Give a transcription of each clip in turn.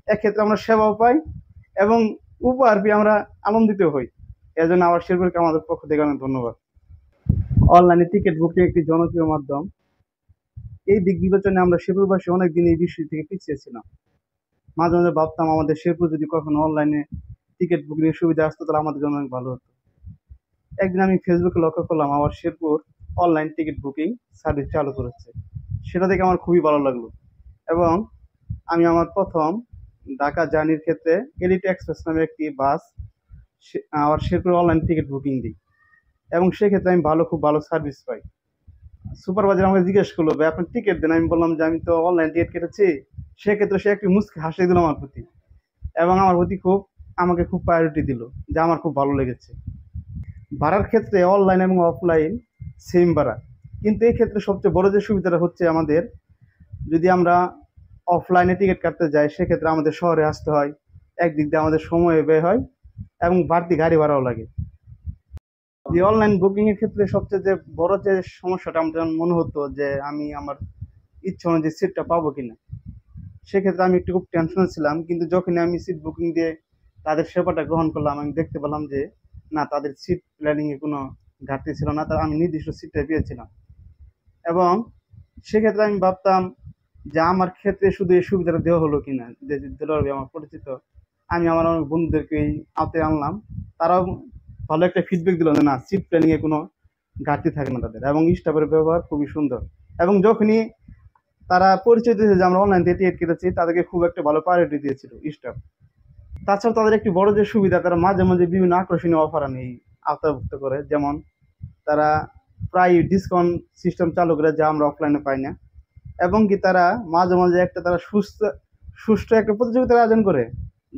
এক্ষেত্রে আমরা সেবাও পাই এবং উপহার পেয়ে আমরা আনন্দিত হই। এজন্য আবার শেরপুরকে আমাদের পক্ষ থেকে অনেক ধন্যবাদ। অনলাইনে টিকিট বুকিং একটি জনপ্রিয় মাধ্যম। এই দিক বিবেচনায় আমরা শেরপুরবাসী অনেকদিন এই বিষয় থেকে পিছিয়ে ছিলাম। মাঝে মাঝে ভাবতাম আমাদের শেরপুর যদি কখনো অনলাইনে টিকিট বুকিং এর সুবিধা আসতো তাহলে আমাদের জন্য অনেক ভালো হতো। একদিন আমি ফেসবুকে লক্ষ্য করলাম আমার Sherpur online ticket booking service চালু করেছে। সেটা দেখে আমার খুবই ভালো লাগলো এবং আমি আমার প্রথম ঢাকা জার্নির ক্ষেত্রে এলিট এক্সপ্রেস নামে একটি বাস আমার শেরপুর অনলাইন টিকিট বুকিং দিই এবং সেক্ষেত্রে আমি খুব ভালো সার্ভিস পাই। সুপারভাইজার আমাকে জিজ্ঞেস করলো, ভাই আপনি টিকিট দেন? আমি বললাম যে আমি তো অনলাইন টিকিট কেটেছি। সেক্ষেত্রে সে একটি মুচকি হাসি দিল আমার প্রতি এবং আমার প্রতি আমাকে খুব প্রায়োরিটি দিল, যা আমার খুব ভালো লেগেছে। ভাড়ার ক্ষেত্রে অনলাইন এবং অফলাইন সেম ভাড়া, কিন্তু এই ক্ষেত্রে সবচেয়ে বড় যে সুবিধাটা হচ্ছে আমাদের যদি আমরা অফলাইনে টিকিট কাটতে যাই সেক্ষেত্রে আমাদের শহরে আসতে হয়, একদিক দিয়ে আমাদের সময় ব্যয় হয় এবং বাড়তি গাড়ি ভাড়াও লাগে। যে অনলাইন বুকিং এর ক্ষেত্রে সবচেয়ে যে বড় যে সমস্যাটা আমার মনে হতো যে আমি আমার ইচ্ছা অনুযায়ী সিটটা পাবো কিনা। সেক্ষেত্রে আমি একটু খুব টেনশনে ছিলাম, কিন্তু যখনই আমি সিট বুকিং দিয়ে তাদের সেবাটা গ্রহণ করলাম আমি দেখতে পেলাম যে না, তাদের সিট প্ল্যানিং এ কোনো ঘাটতি ছিল না, আমি নির্দিষ্ট সিটটা পেয়েছিলাম। এবং সেক্ষেত্রে আমি ভাবতাম যে আমার ক্ষেত্রে শুধু এই সুবিধাটা দেওয়া হলো কিনা, যে দিল আমার পরিচিত। আমি আমার অনেক বন্ধুদেরকে এই আওতায় আনলাম, তারাও ভালো একটা ফিডব্যাক দিল যে না, সিট প্ল্যানিং এ কোনো ঘাটতি থাকে না তাদের, এবং স্টাফের ব্যবহার খুবই সুন্দর। এবং যখনই তারা পরিচয় দিয়েছে যে আমরা অনলাইন থেকে টিকিট কেটেছি, তাদেরকে খুব একটা ভালো প্রায়োরিটি দিয়েছিল স্টাফ। তাছাড়া তাদের একটি বড় যে সুবিধা, তারা মাঝে মাঝে বিভিন্ন আকর্ষণীয় অফার আনে এই আওতাভুক্ত করে। যেমন তারা প্রায় ডিসকাউন্ট সিস্টেম চালু করে, যা আমরা অফলাইনে পাই না। এবং কি তারা মাঝে মাঝে তারা সুষ্ঠু একটা প্রতিযোগিতার আয়োজন করে।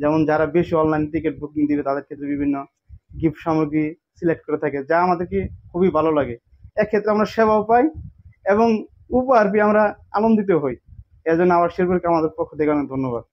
যেমন যারা বেশি অনলাইন টিকিট বুকিং দিবে তাদের ক্ষেত্রে বিভিন্ন গিফট সামগ্রী সিলেক্ট করে থাকে, যা আমাদেরকে খুবই ভালো লাগে। এক্ষেত্রে আমরা সেবাও পাই এবং উপহার পেয়ে আমরা আনন্দিত হই। এজন্য আবার শেরপুরকে আমাদের পক্ষ থেকে অনেক ধন্যবাদ।